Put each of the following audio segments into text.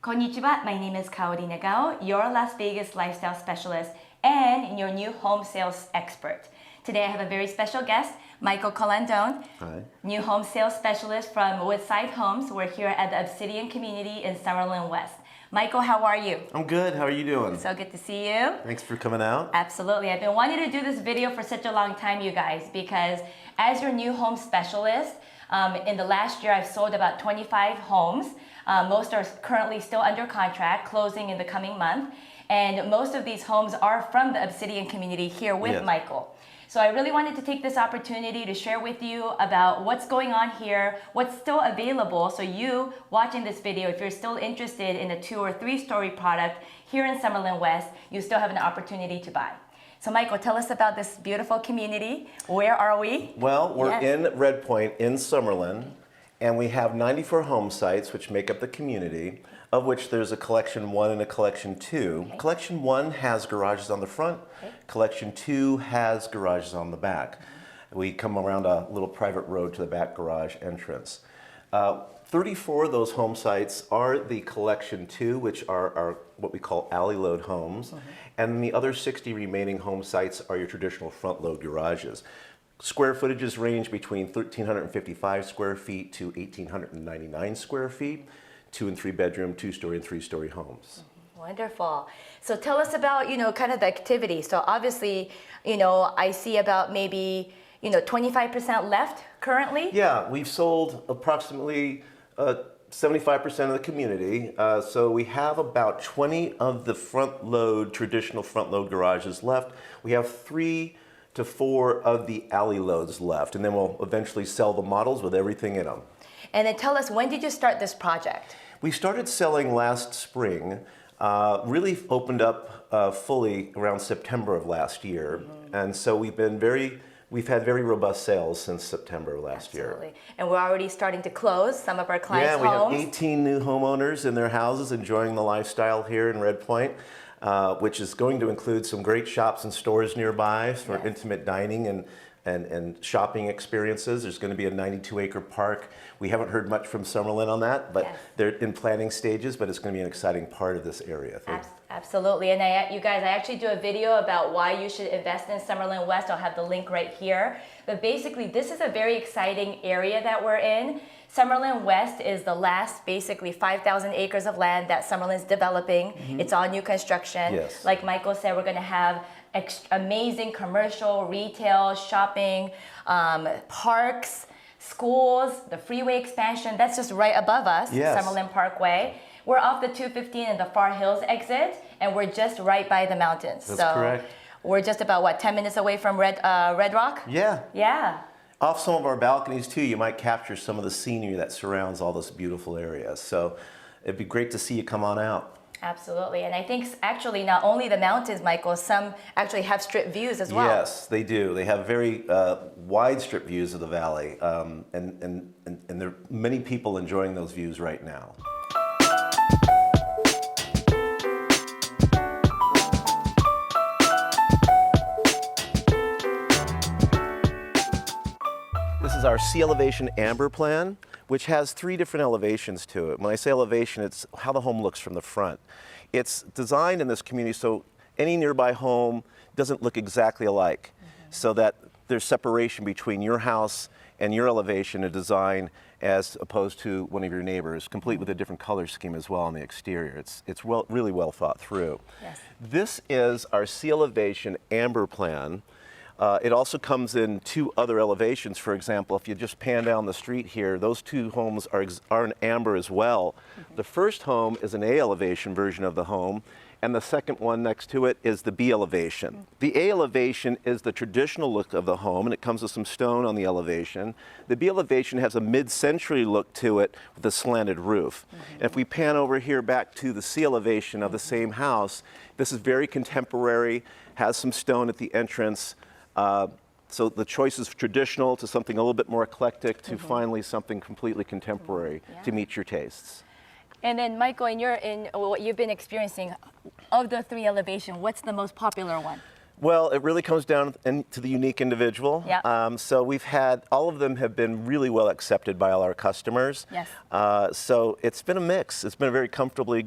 Konnichiwa, my name is Kaori Nagao, your Las Vegas lifestyle specialist and your new home sales expert. Today I have a very special guest, Michael Colandone, Hi. New home sales specialist from Woodside Homes. We're here at the Obsidian community in Summerlin West. Michael, how are you? I'm good. How are you doing? So good to see you. Thanks for coming out. Absolutely. I've been wanting to do this video for such a long time, you guys, because as your new home specialist, in the last year I've sold about 25 homes. Most are currently still under contract, closing in the coming month. And most of these homes are from the Obsidian community here with Yes. Michael. So I really wanted to take this opportunity to share with you about what's going on here, what's still available. So you watching this video, if you're still interested in a 2 or 3 story product here in Summerlin West, you still have an opportunity to buy. So Michael, tell us about this beautiful community. Where are we? Well, we're Yes. in Red Point in Summerlin, and we have 94 home sites which make up the community, of which there's a Collection 1 and a Collection 2. Okay. Collection 1 has garages on the front. Okay. Collection 2 has garages on the back. We come around a little private road to the back garage entrance. 34 of those home sites are the Collection 2, which are what we call alley load homes. And the other 60 remaining home sites are your traditional front load garages. Square footages range between 1,355 square feet to 1,899 square feet. 2 and 3 bedroom, 2-story and 3-story homes. Wonderful. So tell us about, kind of the activity. So obviously, I see about maybe, 25% left currently. Yeah, we've sold approximately 75% of the community. So we have about 20 of the traditional front load garages left. We have 3 to 4 of the alley loads left, and then we'll eventually sell the models with everything in them. And then tell us, when did you start this project? We started selling last spring, really opened up fully around September of last year. And so we've had very robust sales since September of last Absolutely. year. And we're already starting to close some of our clients' Yeah, we homes. have 18 new homeowners in their houses enjoying the lifestyle here in Red Point, which is going to include some great shops and stores nearby for Yes. intimate dining and shopping experiences. There's going to be a 92-acre park. We haven't heard much from Summerlin on that, but Yes. they're in planning stages, but it's going to be an exciting part of this area, I think. Absolutely. And you guys, I actually do a video about why you should invest in Summerlin West. I'll have the link right here. But basically, this is a very exciting area that we're in. Summerlin West is the last, basically, 5,000 acres of land that Summerlin's developing. It's all new construction. Yes. Like Michael said, we're going to have amazing commercial, retail, shopping, parks, schools, the freeway expansion. That's just right above us, Yes. Summerlin Parkway. We're off the 215 and the Far Hills exit, and we're just right by the mountains. That's correct. We're just about, 10 minutes away from Red Rock? Yeah. Yeah. Off some of our balconies, too, you might capture some of the scenery that surrounds all this beautiful area. So it'd be great to see you come on out. Absolutely. And I think actually not only the mountains, Michael, some actually have strip views as well. Yes, they do. They have very wide strip views of the valley, and there are many people enjoying those views right now. This is our sea elevation amber plan, which has 3 different elevations to it. When I say elevation, it's how the home looks from the front. It's designed in this community so any nearby home doesn't look exactly alike, so that there's separation between your house and your elevation and design as opposed to one of your neighbors, complete with a different color scheme as well on the exterior. It's really well thought through. Yes. This is our sea elevation amber plan. It also comes in 2 other elevations. For example, if you just pan down the street here, those 2 homes are in amber as well. The first home is an A elevation version of the home, and the second one next to it is the B elevation. The A elevation is the traditional look of the home, and it comes with some stone on the elevation. The B elevation has a mid-century look to it with a slanted roof. And if we pan over here back to the C elevation of the same house, this is very contemporary, has some stone at the entrance. So the choice is traditional to something a little bit more eclectic to finally something completely contemporary to meet your tastes. And then Michael, in what you've been experiencing, of the 3 elevation, what's the most popular one? Well, it really comes down to the unique individual. Yep. So we've had, all of them have been really well accepted by all our customers. Yes. So it's been a mix. It's been a very comfortable,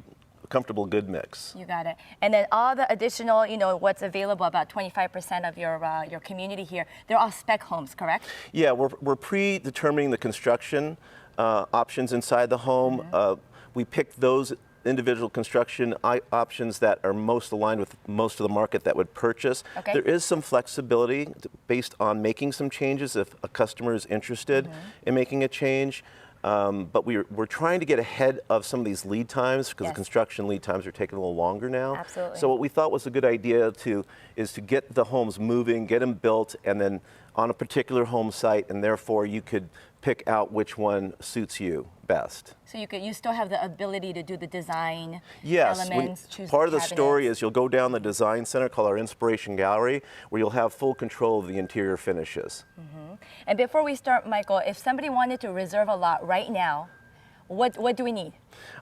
good mix. You got it. And then all the additional, what's available, about 25% of your community here, they're all spec homes, correct? Yeah, we're predetermining the construction options inside the home. We picked those individual construction options that are most aligned with most of the market that would purchase. Okay. There is some flexibility based on making some changes if a customer is interested in making a change. But we're trying to get ahead of some of these lead times because the construction lead times are taking a little longer now. Absolutely. So what we thought was a good idea is to get the homes moving, get them built, and then on a particular home site, and therefore you could pick out which one suits you best. So you still have the ability to do the design Yes, elements, choose part of the cabinets. story is you'll go down the design center called our Inspiration Gallery, where you'll have full control of the interior finishes. And before we start, Michael, if somebody wanted to reserve a lot right now, what do we need?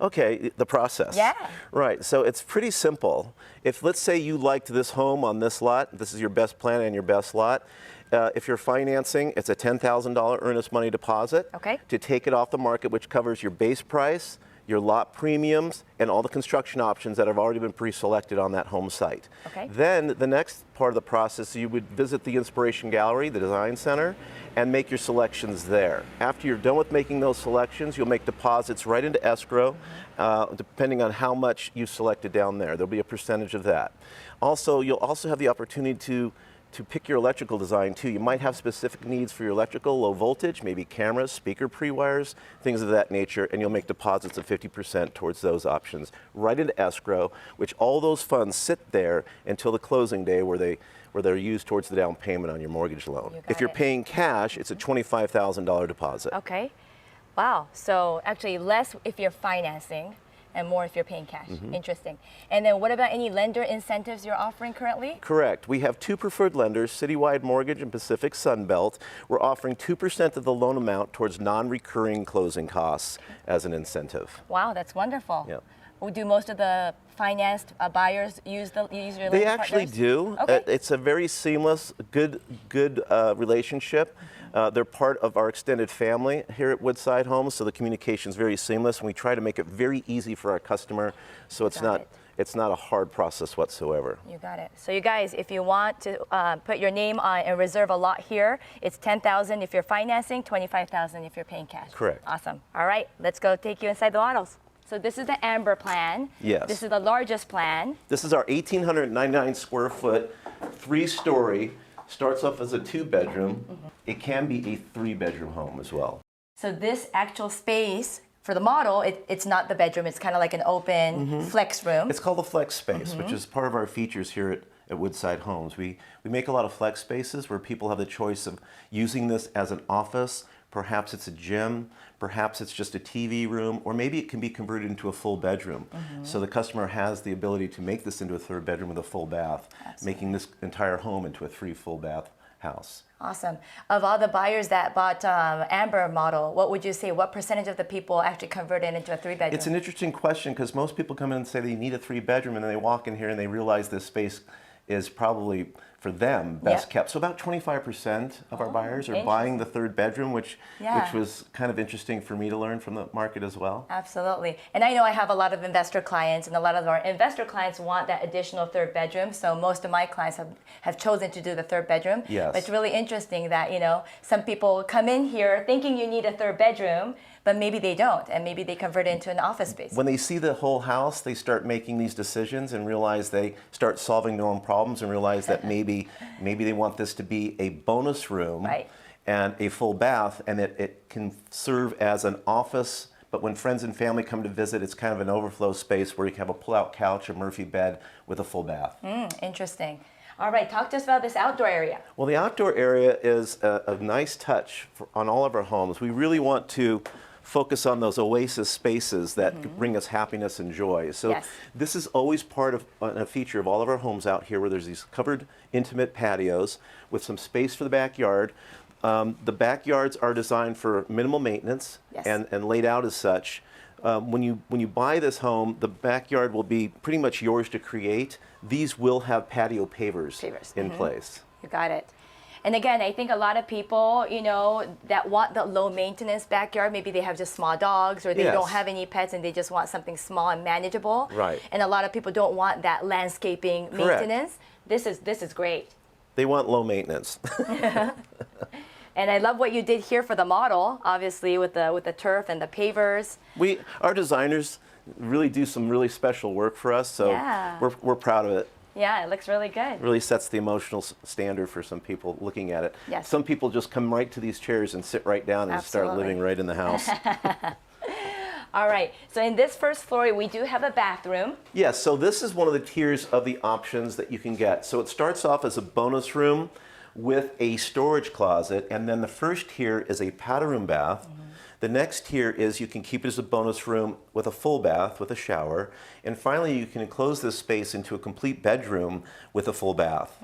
Okay, the process. Yeah. Right, so it's pretty simple. If, let's say you liked this home on this lot, this is your best plan and your best lot, if you're financing, it's a $10,000 earnest money deposit to take it off the market, which covers your base price, your lot premiums, and all the construction options that have already been pre-selected on that home site. Then the next part of the process, you would visit the Inspiration Gallery, the design center, and make your selections there. After you're done with making those selections, you'll make deposits right into escrow, depending on how much you selected down there. There'll be a percentage of that. Also, you'll also have the opportunity to pick your electrical design too. You might have specific needs for your electrical, low voltage, maybe cameras, speaker pre-wires, things of that nature, and you'll make deposits of 50% towards those options right into escrow, which all those funds sit there until the closing day where they're used towards the down payment on your mortgage loan. If you're paying cash, it's a $25,000 deposit. Okay. Wow. So actually less if you're financing and more if you're paying cash. Interesting. And then what about any lender incentives you're offering currently? Correct. We have two preferred lenders, Citywide Mortgage and Pacific Sunbelt. We're offering 2% of the loan amount towards non-recurring closing costs as an incentive. Wow, that's wonderful. Yep. Do most of the financed buyers use your lender They actually partners? do. Okay. It's a very seamless, good relationship. They're part of our extended family here at Woodside Homes, so the communication is very seamless, and we try to make it very easy for our customer, so it's not a hard process whatsoever. You got it. So you guys, if you want to put your name on and reserve a lot here, it's $10,000 if you're financing, $25,000 if you're paying cash. Correct. Awesome. All right, let's go take you inside the models. So this is the Amber plan. Yes. This is the largest plan. This is our 1,899 square foot, 3-story, starts off as a 2-bedroom. It can be a 3-bedroom home as well. So this actual space, for the model, it's not the bedroom, it's kind of like an open flex room. It's called a flex space, which is part of our features here at Woodside Homes. We make a lot of flex spaces where people have the choice of using this as an office. Perhaps it's a gym, perhaps it's just a TV room, or maybe it can be converted into a full bedroom. So the customer has the ability to make this into a 3rd bedroom with a full bath, making this entire home into a 3 full bath house. Awesome. Of all the buyers that bought Amber model, what would you say, what percentage of the people actually converted into a 3-bedroom? It's an interesting question because most people come in and say they need a 3-bedroom, and then they walk in here and they realize this space is probably, for them, best kept. So about 25% of our buyers are buying the 3rd bedroom, which was kind of interesting for me to learn from the market as well. Absolutely. And I know I have a lot of investor clients, and a lot of our investor clients want that additional 3rd bedroom. So most of my clients have chosen to do the 3rd bedroom. Yes. But it's really interesting that, some people come in here thinking you need a 3rd bedroom, but maybe they don't, and maybe they convert it into an office space. When they see the whole house, they start making these decisions and realize they start solving their own problems and realize that maybe they want this to be a bonus room and a full bath, and it can serve as an office. But when friends and family come to visit, it's kind of an overflow space where you can have a pull-out couch, a Murphy bed with a full bath. Interesting. All right, talk to us about this outdoor area. Well, the outdoor area is a nice touch on all of our homes. We really want to focus on those oasis spaces that bring us happiness and joy. So this is always part of a feature of all of our homes out here, where there's these covered intimate patios with some space for the backyard. The backyards are designed for minimal maintenance and laid out as such. when you buy this home, the backyard will be pretty much yours to create. These will have patio pavers in place. You got it. And again, I think a lot of people, you know, that want the low maintenance backyard, maybe they have just small dogs or they don't have any pets and they just want something small and manageable. Right. And a lot of people don't want that landscaping maintenance. This is great. They want low maintenance. And I love what you did here for the model, obviously with the turf and the pavers. Our designers really do some really special work for us, so we're proud of it. Yeah, it looks really good. Really sets the emotional standard for some people looking at it. Yes. Some people just come right to these chairs and sit right down and start living right in the house. All right, so in this first floor, we do have a bathroom. Yes, so this is one of the tiers of the options that you can get. So it starts off as a bonus room with a storage closet, and then the first tier is a powder room bath. The next tier is you can keep it as a bonus room with a full bath with a shower. And finally, you can enclose this space into a complete bedroom with a full bath.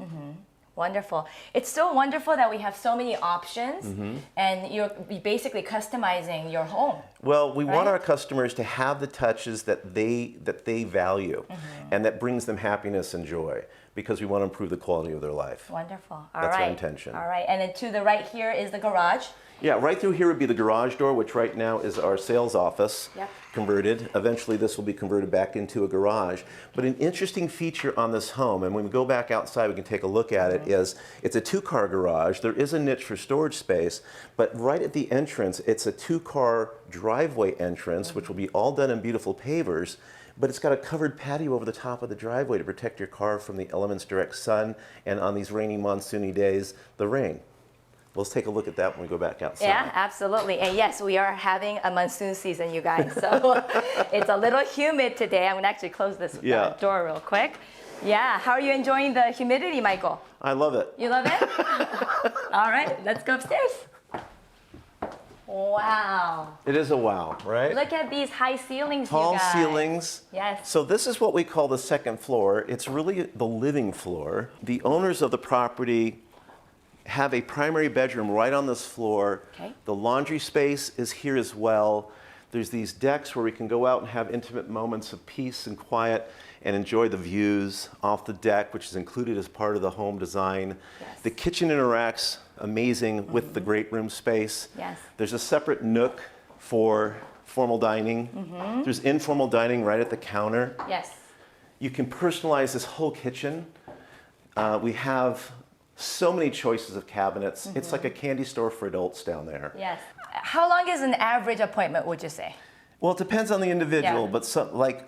Wonderful. It's so wonderful that we have so many options and you're basically customizing your home. Well, we want our customers to have the touches that they value and that brings them happiness and joy, because we want to improve the quality of their life. Wonderful. That's our intention. All right. And then to the right here is the garage. Yeah, right through here would be the garage door, which right now is our sales office converted. Eventually this will be converted back into a garage. But an interesting feature on this home, and when we go back outside we can take a look at it, is it's a 2-car garage. There is a niche for storage space, but right at the entrance it's a 2-car driveway entrance, which will be all done in beautiful pavers. But it's got a covered patio over the top of the driveway to protect your car from the elements direct sun, and on these rainy, monsoony days, the rain. Let's take a look at that when we go back outside. Yeah, absolutely. And yes, we are having a monsoon season, you guys. So it's a little humid today. I'm going to actually close this door real quick. Yeah, how are you enjoying the humidity, Michael? I love it. You love it? All right, let's go upstairs. Wow. It is a wow, right? Look at these high ceilings, Tall you guys. ceilings. Yes. So this is what we call the second floor. It's really the living floor. The owners of the property have a primary bedroom right on this floor. Okay. The laundry space is here as well. There's these decks where we can go out and have intimate moments of peace and quiet and enjoy the views off the deck, which is included as part of the home design. Yes. The kitchen interacts amazing with the great room space. Yes. There's a separate nook for formal dining. There's informal dining right at the counter. Yes. You can personalize this whole kitchen. We have so many choices of cabinets. It's like a candy store for adults down there. Yes. How long is an average appointment, would you say? Well, it depends on the individual, but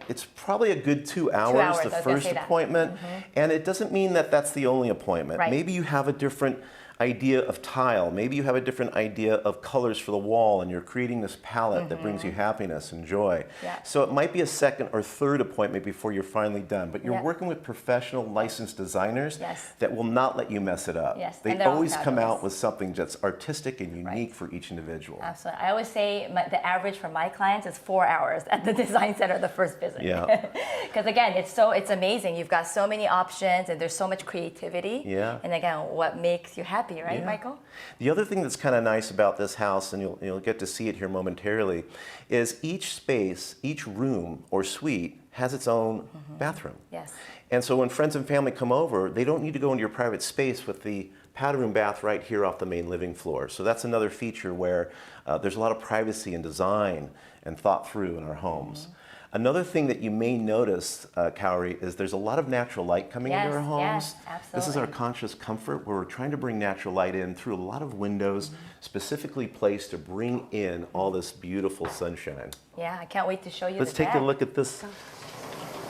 it's probably a good 2 hours, the first appointment. And it doesn't mean that that's the only appointment. Right. Maybe you have a different idea of tile. Maybe you have a different idea of colors for the wall, and you're creating this palette that brings you happiness and joy. Yeah. So it might be a second or third appointment before you're finally done. But you're working with professional licensed designers that will not let you mess it up. Yes. They always come out with something that's artistic and unique for each individual. Absolutely. I always say the average for my clients is 4 hours at the design center the first visit. Yeah. Because again, it's amazing. You've got so many options and there's so much creativity. Yeah. And again, what makes you happy, right, Michael? The other thing that's kind of nice about this house, and you'll get to see it here momentarily, is each space, each room or suite has its own bathroom. Yes. And so when friends and family come over, they don't need to go into your private space with the powder room bath right here off the main living floor. So that's another feature where there's a lot of privacy and design and thought through in our homes. Another thing that you may notice, Kaori, is there's a lot of natural light coming into our homes. Yes, absolutely. This is our conscious comfort, where we're trying to bring natural light in through a lot of windows, specifically placed to bring in all this beautiful sunshine. Yeah, I can't wait to show you Let's take a look at this.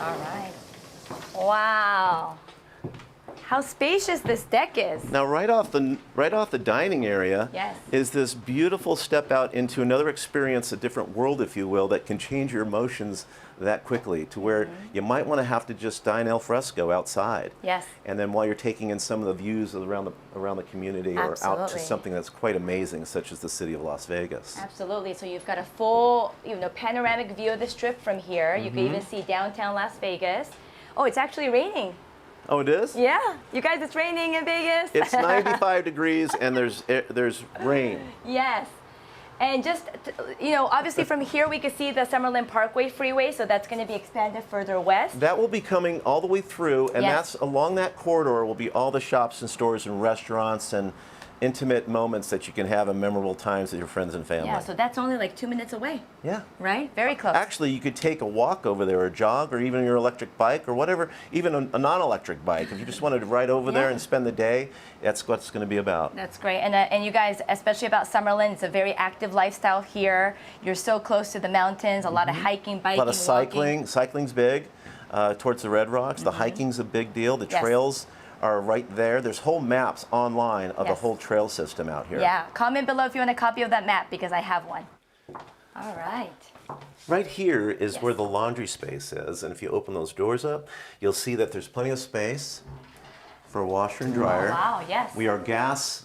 All right. Wow. How spacious this deck is. Now, right off the dining area is this beautiful step out into another experience, a different world, if you will, that can change your emotions that quickly, to where you might want to have to just dine al fresco outside. Yes. And then while you're taking in some of the views around the community, or out to something that's quite amazing, such as the city of Las Vegas. Absolutely. So you've got a full, panoramic view of the strip from here. You can even see downtown Las Vegas. Oh, it's actually raining. Oh, it is? Yeah. You guys, it's raining in Vegas. It's 95 degrees and there's rain. Yes. And just, you know, obviously from here we can see the Summerlin Parkway freeway, so that's going to be expanded further west. That will be coming all the way through, and Yes. that's along that corridor will be all the shops and stores and restaurants and intimate moments that you can have in memorable times with your friends and family. Yeah, so that's only like 2 minutes away. Yeah. Right? Very close. Actually, you could take a walk over there, or a jog, or even your electric bike, or whatever, even a non-electric bike. If you just wanted to ride over there and spend the day, that's what it's going to be about. That's great. And you guys, especially about Summerlin, it's a very active lifestyle here. You're so close to the mountains, a lot of hiking, biking, A lot of cycling. walking. Cycling's big towards the Red Rocks. The hiking's a big deal. The Yes. trails are right there. There's whole maps online of the Yes. whole trail system out here. Yeah, comment below if you want a copy of that map because I have one. All right. Right here is Yes. where the laundry space is, and if you open those doors up, you'll see that there's plenty of space for a washer and dryer. Oh, wow, yes. We are gas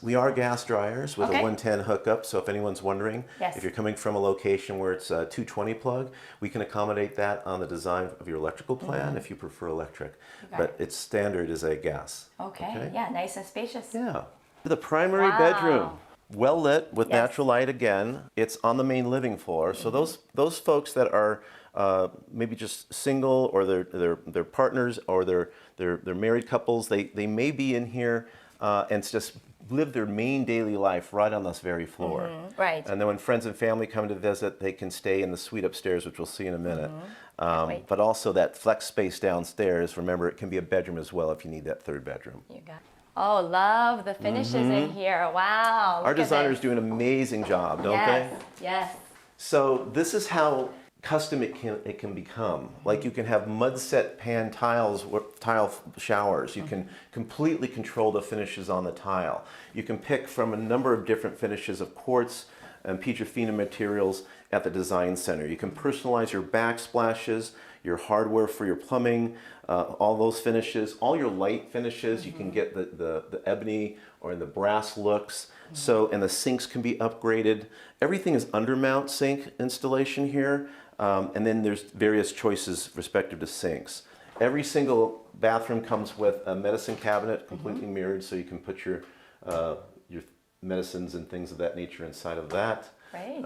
dryers with Okay. a 110 hookup, so if anyone's wondering, Yes. if you're coming from a location where it's a 220 plug, we can accommodate that on the design of your electrical plan if you prefer electric. Okay. But its standard is a gas. Okay. Yeah, nice and spacious. Yeah. The primary Wow. bedroom, well lit with Yes. natural light again. It's on the main living floor. So those folks that are maybe just single, or they're partners, or they're married couples, they may be in here and just live their main daily life right on this very floor. Right. And then when friends and family come to visit, they can stay in the suite upstairs, which we'll see in a minute. wait. But also that flex space downstairs, remember, it can be a bedroom as well if you need that third bedroom. You got. Oh, love the finishes in here. Wow. Our look at designers this. do an amazing job, don't Yes. they? Yes. So this is how custom it can become. Like you can have mud set pan tiles, tile showers. You can completely control the finishes on the tile. You can pick from a number of different finishes of quartz and Petrofina materials at the design center. You can personalize your backsplashes, your hardware for your plumbing, all those finishes, all your light finishes. You can get the ebony or the brass looks. So, and the sinks can be upgraded. Everything is undermount sink installation here. And then there's various choices respective to sinks. Every single bathroom comes with a medicine cabinet, completely mirrored, so you can put your medicines and things of that nature inside of that. Great.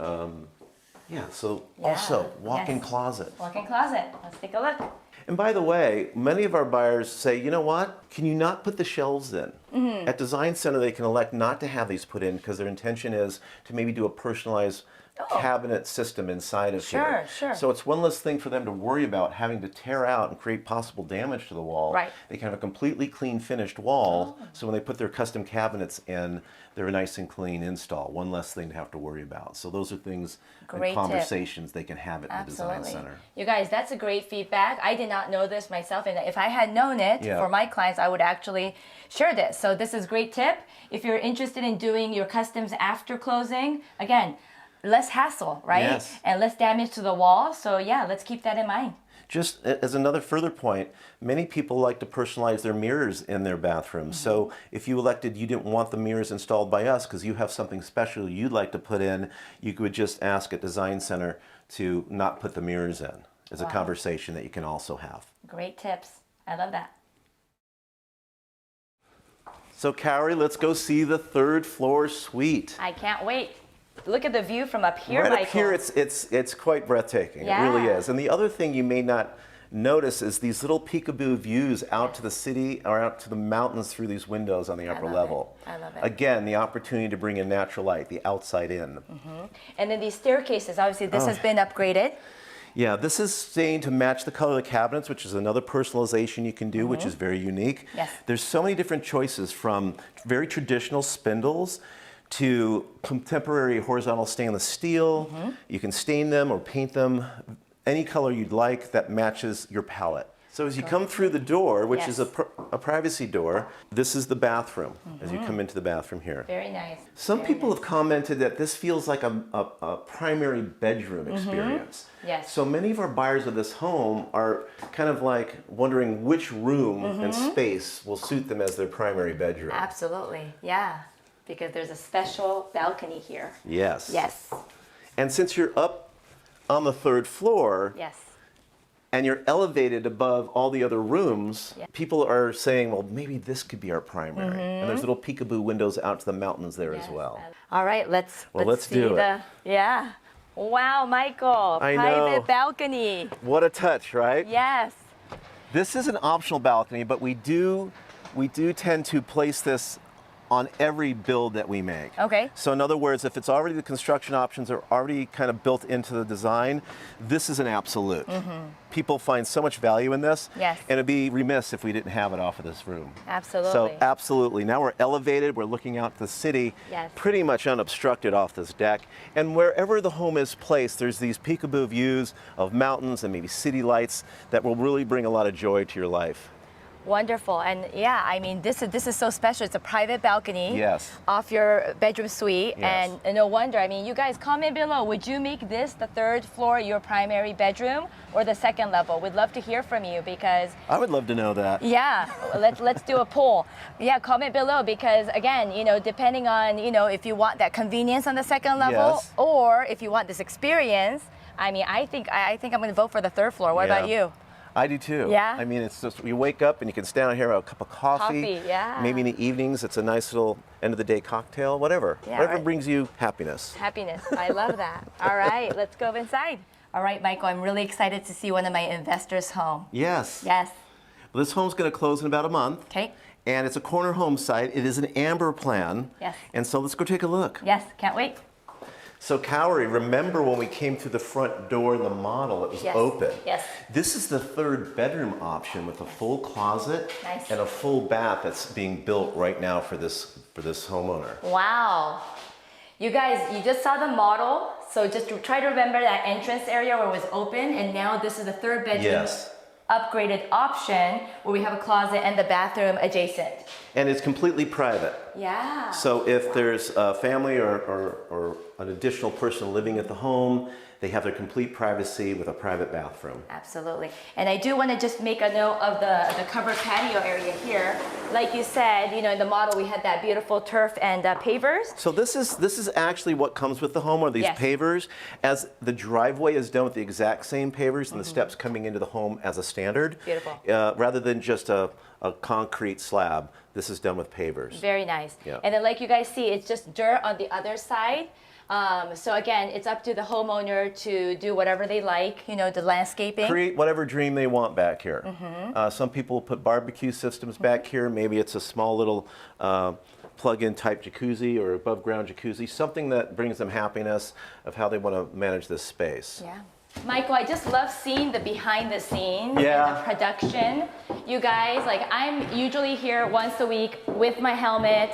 Yeah, so Yeah, also walk-in yes. closet. Walk-in closet. Let's take a look. And by the way, many of our buyers say, you know what, can you not put the shelves in? At Design Center, they can elect not to have these put in because their intention is to maybe do a personalized cabinet system inside of here. Sure. So it's one less thing for them to worry about having to tear out and create possible damage to the wall. Right. They can have a completely clean finished wall, so when they put their custom cabinets in, they're a nice and clean install. One less thing to have to worry about. So those are things Great and tip. conversations they can have at the Design Absolutely. Center. You guys, that's a great feedback. I did not know this myself, and if I had known it Yeah. for my clients, I would actually share this. So this is a great tip. If you're interested in doing your customs after closing, again, less hassle, right? Yes. And less damage to the wall. So yeah, let's keep that in mind. Just as another further point, many people like to personalize their mirrors in their bathrooms. So if you elected you didn't want the mirrors installed by us because you have something special you'd like to put in, you could just ask at Design Center to not put the mirrors in. It's a conversation that you can also have. Great tips. I love that. So Kaori, let's go see the third floor suite. I can't wait. Look at the view from up here, Right Michael. up here, it's quite breathtaking. It really Yeah. is. And the other thing you may not notice is these little peekaboo views out to the city or out to the mountains through these windows on the upper love level. it. I love it. Again, the opportunity to bring in natural light, the outside in. And then these staircases, obviously this has been upgraded. Yeah, this is stained to match the color of the cabinets, which is another personalization you can do, which is very unique. Yes. There's so many different choices, from very traditional spindles to contemporary horizontal stainless steel. You can stain them or paint them any color you'd like that matches your palette. So as you come through the door, which is a privacy door, this is the bathroom as you come into the bathroom here. Very nice. Some people have commented that this feels like a primary bedroom experience. Yes. So many of our buyers of this home are kind of like wondering which room and space will suit them as their primary bedroom. Absolutely, yeah. Because there's a special balcony here. Yes. Yes. And since you're up on the third floor, Yes. and you're elevated above all the other rooms, Yeah. people are saying, well, maybe this could be our primary. And there's little peekaboo windows out to the mountains there as well. All right, let's let's see do it. Yeah. Wow, Michael, I private know. balcony. What a touch, right? Yes. This is an optional balcony, but we do tend to place this on every build that we make. Okay. So in other words, if it's already the construction options are already kind of built into the design, this is an absolute. People find so much value in this, Yes. and it'd be remiss if we didn't have it off of this room. Absolutely. So absolutely. Now we're elevated, we're looking out to the city, Yes. pretty much unobstructed off this deck. And wherever the home is placed, there's these peekaboo views of mountains and maybe city lights that will really bring a lot of joy to your life. Wonderful. And yeah, I mean, this is so special. It's a private balcony Yes. off your bedroom suite. Yes. And no wonder, I mean, you guys comment below, would you make this the third floor your primary bedroom or the second level? We'd love to hear from you because I would love to know that. yeah, let's do a poll. Yeah, comment below because again, you know, depending on, you know, if you want that convenience on the second level Yes. or if you want this experience, I mean, I think I'm going to vote for the third floor. What about you? I do too. Yeah? I mean, it's just, you wake up and you can stand out here, have a cup of coffee. Coffee, yeah. Maybe in the evenings, it's a nice little end of the day cocktail, whatever. Yeah, Whatever right. brings you happiness. Happiness. I love that. All right, let's go inside. All right, Michael, I'm really excited to see one of my investors' home. Yes. Yes. Well, this home's going to close in about a month. Okay. And it's a corner home site. It is an amber plan. Yes. And so let's go take a look. Yes, can't wait. So Kaori, remember when we came through the front door in the model, it was Yes. open. Yes. This is the third bedroom option with a full closet Nice. and a full bath that's being built right now for this homeowner. Wow. You guys, you just saw the model, so just try to remember that entrance area where it was open, and now this is the third bedroom Yes. upgraded option where we have a closet and the bathroom adjacent. And it's completely private. Yeah. So if there's a family or an additional person living at the home, they have their complete privacy with a private bathroom. Absolutely. And I do want to just make a note of the covered patio area here. Like you said, you know, in the model we had that beautiful turf and pavers. So this is actually what comes with the home, are these Yes. pavers. As the driveway is done with the exact same pavers and the steps coming into the home as a standard. Beautiful. Rather than just a concrete slab, this is done with pavers. Very nice. Yeah. And then like you guys see, it's just dirt on the other side. So again, it's up to the homeowner to do whatever they like, you know, the landscaping. Create whatever dream they want back here. Some people put barbecue systems back here. Maybe it's a small little plug-in type jacuzzi or above ground jacuzzi, something that brings them happiness of how they want to manage this space. Yeah. Michael, I just love seeing the behind the scenes Yeah. and the production. You guys, like I'm usually here once a week with my helmet,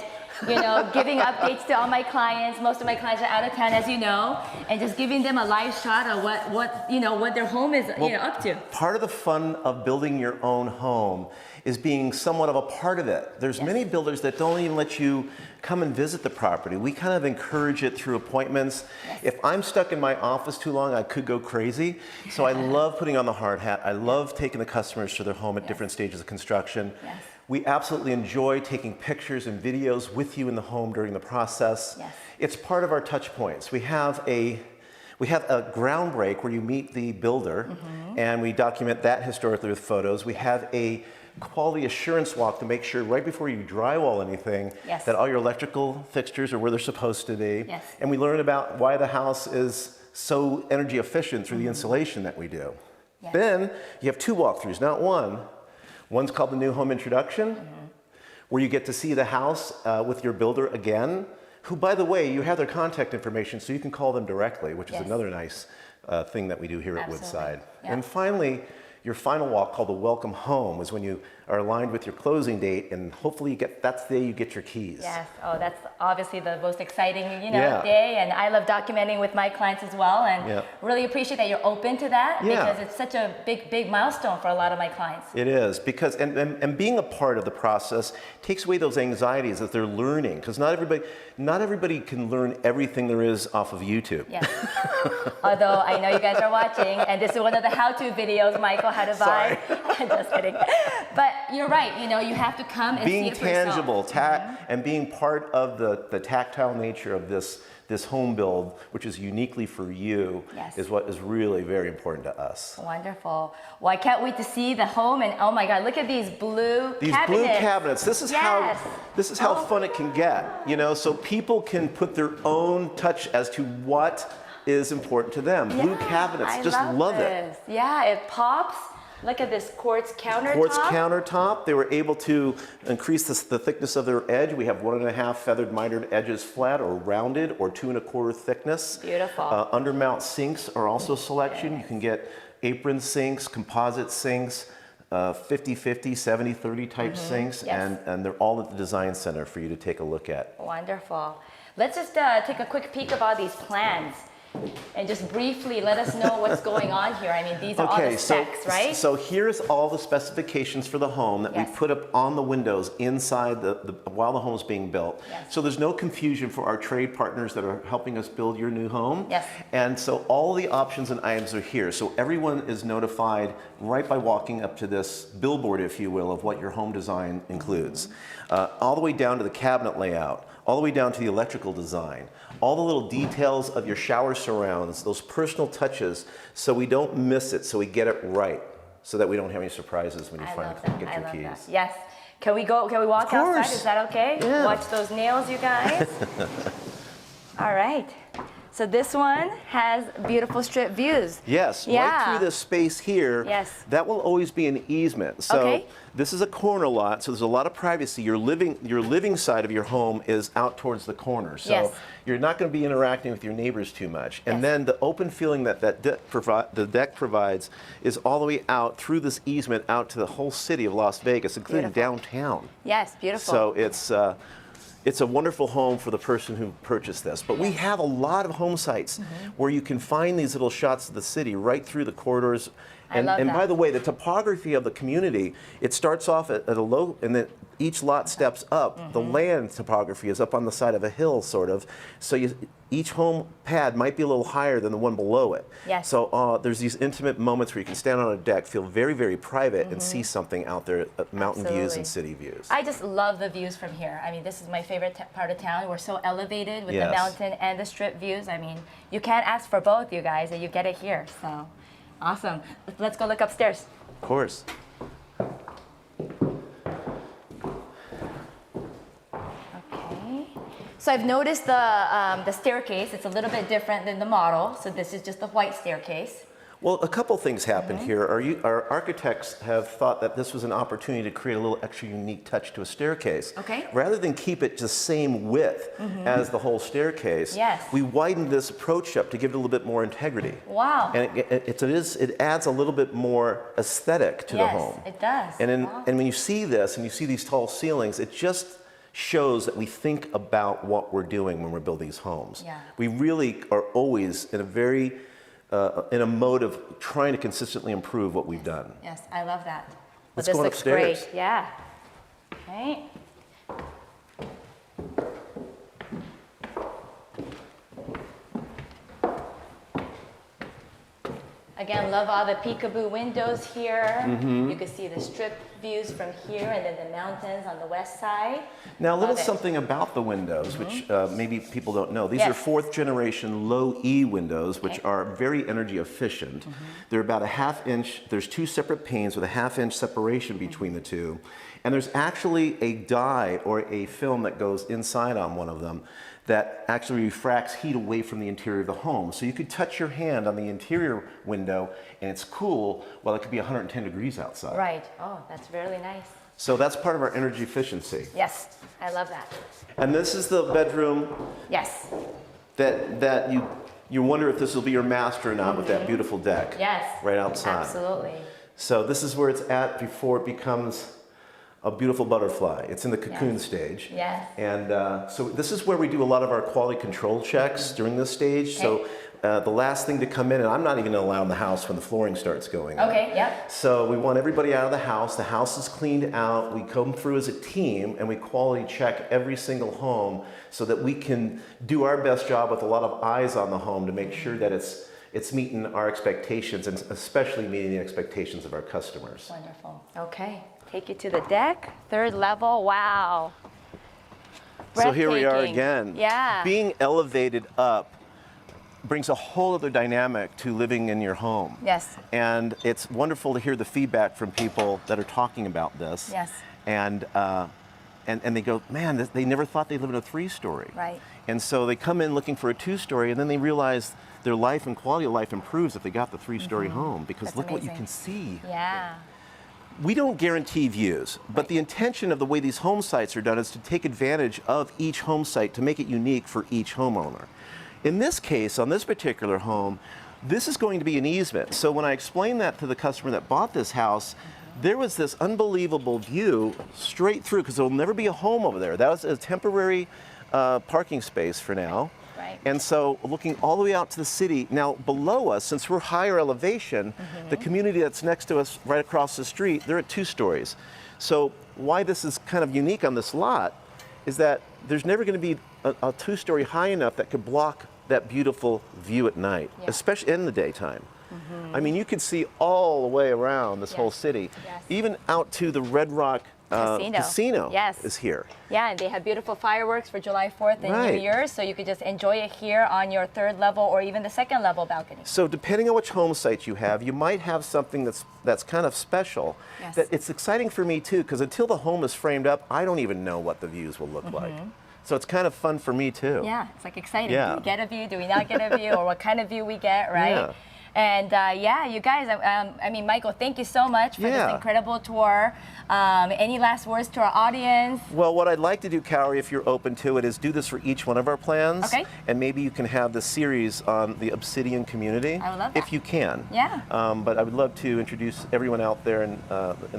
you know, giving updates to all my clients. Most of my clients are out of town, as you know, and just giving them a live shot of what their home is up to. Part of the fun of building your own home is being somewhat of a part of it. There's many builders that don't even let you come and visit the property. We kind of encourage it through appointments. If I'm stuck in my office too long, I could go crazy. So I love putting on the hard hat. I love taking the customers to their home at different stages of construction. Yes. We absolutely enjoy taking pictures and videos with you in the home during the process. Yes. It's part of our touch points. We have a ground break where you meet the builder and we document that historically with photos. We have a quality assurance walk to make sure right before you drywall anything Yes. that all your electrical fixtures are where they're supposed to be. Yes. And we learn about why the house is so energy efficient through the insulation that we do. Yes. Then you have two walkthroughs, not one. One's called the New Home Introduction, where you get to see the house with your builder again, who, by the way, you have their contact information so you can call them directly, which is Yes. another nice thing that we do here at Absolutely. Woodside. Yeah. And finally, your final walk, called the Welcome Home, is when you are aligned with your closing date, and hopefully that's the day you get your keys. Yes. Oh, that's obviously the most exciting, Yeah. day. And I love documenting with my clients as well. And Yeah. really appreciate that you're open to that Yeah. because it's such a big milestone for a lot of my clients. It is, because and being a part of the process takes away those anxieties that they're learning, because not everybody can learn everything there is off of YouTube. Yes. Although I know you guys are watching, and this is one of the how-to videos, Michael, how to buy. Just kidding. But you're right. You have to come and see Being it for yourself. tangible, and being part of the tactile nature of this this home build, which is uniquely for you, Yes. is what is really very important to us. Wonderful. Well, I can't wait to see the home, and oh my God, look at these blue These cabinets. blue cabinets, this is Yes. how fun it can get, you know, so people can put their own touch as to what is important to them. Blue cabinets, just love it. Yeah, it pops. Look at this quartz countertop. Quartz countertop. They were able to increase the thickness of their edge. We have 1.5 feathered mitered edges flat or rounded, or 2 1/4 thickness. Beautiful. Undermount sinks are also selection. You can get apron sinks, composite sinks, 50-50, 70-30 type sinks, Yes. and they're all at the design center for you to take a look at. Wonderful. Let's just take a quick peek of all these plans. And just briefly let us know what's going on here. I mean, these are all the specs, right? So here's all the specifications for the home that we put up on the windows inside while the home is being built. Yes. So there's no confusion for our trade partners that are helping us build your new home. Yes. And so all the options and items are here. So everyone is notified right by walking up to this billboard, if you will, of what your home design includes. All the way down to the cabinet layout, all the way down to the electrical design, all the little details of your shower surrounds, those personal touches, so we don't miss it, so we get it right, so that we don't have any surprises when you finally get your keys. Yes. Can we walk outside? Is that okay? Yeah. Watch those nails, you guys. All right. So this one has beautiful strip views. Yes, Yeah. right through this space here, Yes. that will always be an easement. So Okay. this is a corner lot, so there's a lot of privacy. Your living side of your home is out towards the corner. So Yes. you're not going to be interacting with your neighbors too much. And Yes. then the open feeling that the deck provides is all the way out through this easement out to the whole city of Las Vegas, including Beautiful. downtown. Yes, beautiful. So it's a wonderful home for the person who purchased this. But we have a lot of home sites where you can find these little shots of the city right through the corridors. And, I love that. by the way, the topography of the community, it starts off at a low, and then each lot steps up. The land topography is up on the side of a hill, sort of. So each home pad might be a little higher than the one below it. Yes. So there's these intimate moments where you can stand on a deck, feel very, very private, and see something out there, mountain views and city views. I just love the views from here. I mean, this is my favorite part of town. We're so elevated with the Yes. mountain and the strip views. I mean, you can't ask for both, you guys, and you get it here. So, awesome. Let's go look upstairs. Of course. Okay. So I've noticed the staircase. It's a little bit different than the model. So this is just the white staircase. Well, a couple things happened here. Our architects have thought that this was an opportunity to create a little extra unique touch to a staircase. Okay. Rather than keep it the same width as the whole staircase, Yes. we widened this approach up to give it a little bit more integrity. Wow. And it adds a little bit more aesthetic to the home. Yes, it does. And, Wow. and when you see this and you see these tall ceilings, it just shows that we think about what we're doing when we're building these homes. Yeah. We really are always in a mode of trying to consistently improve what we've done. Yes, I love that. But Let's this go looks upstairs. great. Yeah. Okay. Again, love all the peekaboo windows here. You can see the strip views from here and then the mountains on the west side. Now, a little Love it. something about the windows, which maybe people don't know. These are Yes. 4th generation low E windows, which Okay. are very energy efficient. They're about a 1/2 inch. There's 2 separate panes with a 1/2 inch separation between the two. And there's actually a dye or a film that goes inside on one of them that actually refracts heat away from the interior of the home. So you could touch your hand on the interior window and it's cool, while it could be 110 degrees outside. Right. Oh, that's really nice. So that's part of our energy efficiency. Yes, I love that. And this is the bedroom Yes. that you wonder if this will be your master or not with that beautiful deck. Yes. Right outside. Absolutely. So this is where it's at before it becomes a beautiful butterfly. It's in the cocoon stage. Yes. And so this is where we do a lot of our quality control checks during this stage. So the last thing to come in, and I'm not even allowed in the house when the flooring starts going up. Okay, yep. So we want everybody out of the house. The house is cleaned out. We come through as a team and we quality check every single home so that we can do our best job with a lot of eyes on the home to make sure that it's meeting our expectations and especially meeting the expectations of our customers. Wonderful. Okay. Take you to the deck, 3rd level. Wow. So here we are Breathtaking. again. Yeah. Being elevated up brings a whole other dynamic to living in your home. Yes. And it's wonderful to hear the feedback from people that are talking about this. Yes. And they go, man, they never thought they'd live in a 3-story. Right. And so they come in looking for a 2-story, and then they realize their life and quality of life improves if they got the 3-story home, because That's look what you amazing. can see. Yeah. We don't guarantee views, but the intention of the way these home sites are done is to take advantage of each home site to make it unique for each homeowner. In this case, on this particular home, this is going to be an easement. So when I explained that to the customer that bought this house, there was this unbelievable view straight through, because there will never be a home over there. That was a temporary parking space for now. Right. And so looking all the way out to the city, now below us, since we're higher elevation, the community that's next to us right across the street, they're at 2 stories. So why this is kind of unique on this lot is that there's never going to be a 2-story high enough that could block that beautiful view at night, Yeah. especially in the daytime. I mean, you could see all the way around this whole city, Yes. even out to the Red Rock Casino Yes. is here. Yeah, and they have beautiful fireworks for July 4th and New Right. Year's, so you could just enjoy it here on your 3rd level or even the 2nd level balcony. So depending on which home site you have, you might have something that's kind of special. Yes. That it's exciting for me too, because until the home is framed up, I don't even know what the views will look like. So it's kind of fun for me too. Yeah, it's like exciting. Yeah. Do we get a view? Do we not get a view? Or what kind of view we get, right? Yeah. And yeah, you guys, I mean, Michael, thank you so much for this Yeah. incredible tour. Any last words to our audience? Well, what I'd like to do, Kaori, if you're open to it, is do this for each one of our plans. Okay. And maybe you can have this series on the Obsidian community. I would love that. If you can. Yeah. But I would love to introduce everyone out there in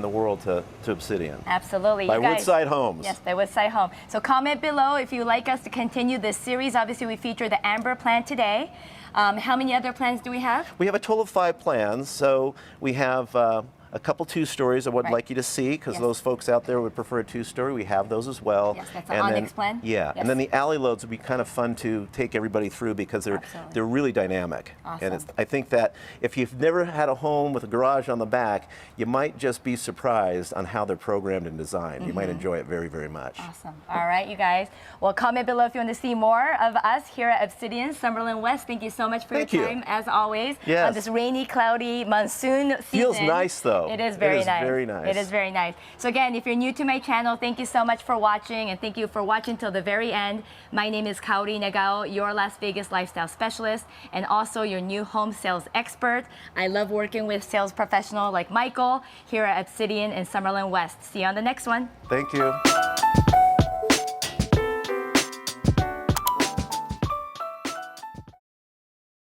the world to Obsidian. Absolutely. By you guys, Woodside Homes. Yes, by Woodside Home. So comment below if you'd like us to continue this series. Obviously, we feature the Amber plan today. How many other plans do we have? We have a total of 5 plans. So we have a couple 2-stories I would Right. like you to see, because Yes. those folks out there would prefer a 2-story. We have those as well. Yes, that's an And Onyx plan. Yeah, Yes. and then the alley loads would be kind of fun to take everybody through, because Absolutely. they're really dynamic. Awesome. And I think that if you've never had a home with a garage on the back, you might just be surprised on how they're programmed and designed. You might enjoy it very, very much. Awesome. All right, you guys. Well, comment below if you want to see more of us here at Obsidian, Summerlin West. Thank you so much for Thank your you. time, as always, Yes. on this rainy, cloudy monsoon season. Feels nice, though. It is very It is nice. very nice. It is very nice. So again, if you're new to my channel, thank you so much for watching, and thank you for watching till the very end. My name is Kaori Nagao, your Las Vegas lifestyle specialist, and also your new home sales expert. I love working with sales professionals like Michael here at Obsidian in Summerlin West. See you on the next one. Thank you.